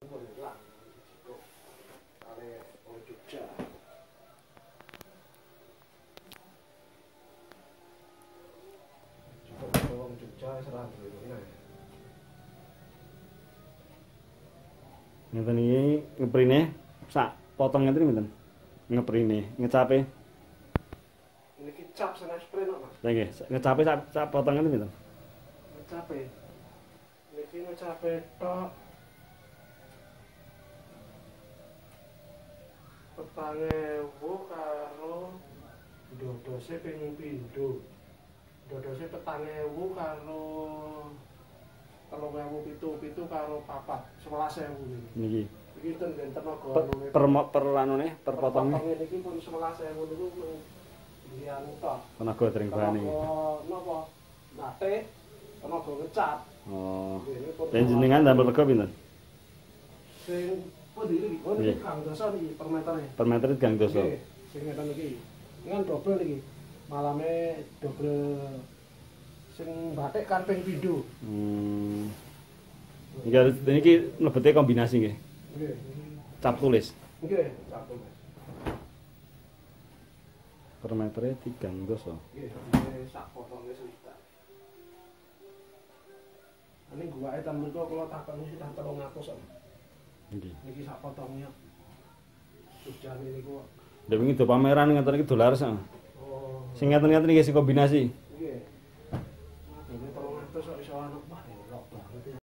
Hilang. Kali orang Jogja. Coba orang Jogja serah gitu ini. Ngeten iki ngeprine sak potong ngeten mboten. Ngeprine, ngecape. Ini kicap sana spray no, Mas. Lah nggih, ngecape sak potong ngeten mboten. Ngecape. Niki ngecape tok. Petangewu karo dodose ping pindho. Dodose petangewu karo 3.007 karo 11.000 Niki. iki ten tenaga Per anune, per potongnya. potongnya niki pun 11.000 niku liyan tok. Tenaga dering bani. Napa? Nate tenaga ngecat. Oh. Jenengan damel rega pinten? Sing pundi iki? Oh niki Kang Dosa niki per metere. Per meter Kang Dosa. Nggih, sing ngeten iki. Ini kan double niki. Malame double sing batik kan ping pindho. Niki mlebete kombinasi nggih. Nggih. Cap tulis. Nggih, satu. Per metere 3 Dosa. Nggih, iki sak potongnya swidak. Ini guwake ten mriku kula takoni sih 300 kok. Nggih. Niki sak potongnya. Sujane niku. Lha wingi do pameran ngeten iki dolar sak. Oh. Sing ngeten-ngeten iki sing kombinasi.